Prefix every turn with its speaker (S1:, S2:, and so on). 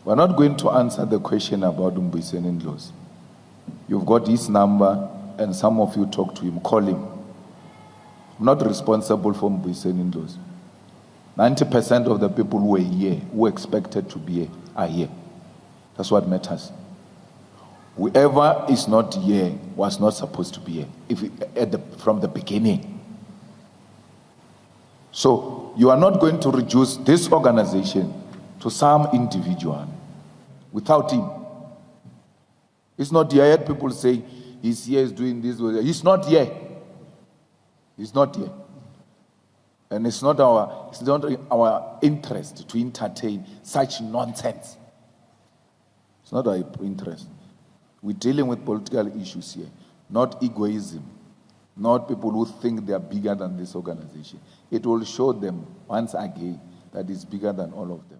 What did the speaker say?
S1: We're not going to answer the question about Mbuyiseni Ndlozi. You've got his number, and some of you talk to him, call him. I'm not responsible for Mbuyiseni Ndlozi. 90% of the people who were here, who expected to be here, are here. That's what matters. Whoever is not here was not supposed to be here from the beginning. So you are not going to reduce this organization to some individual without him. It's not here. I heard people say he's here, he's doing this. He's not here. He's not here. And it's not our interest to entertain such nonsense. It's not our interest. We're dealing with political issues here, not egoism, not people who think they are bigger than this organization. It will show them once again that it's bigger than all of them.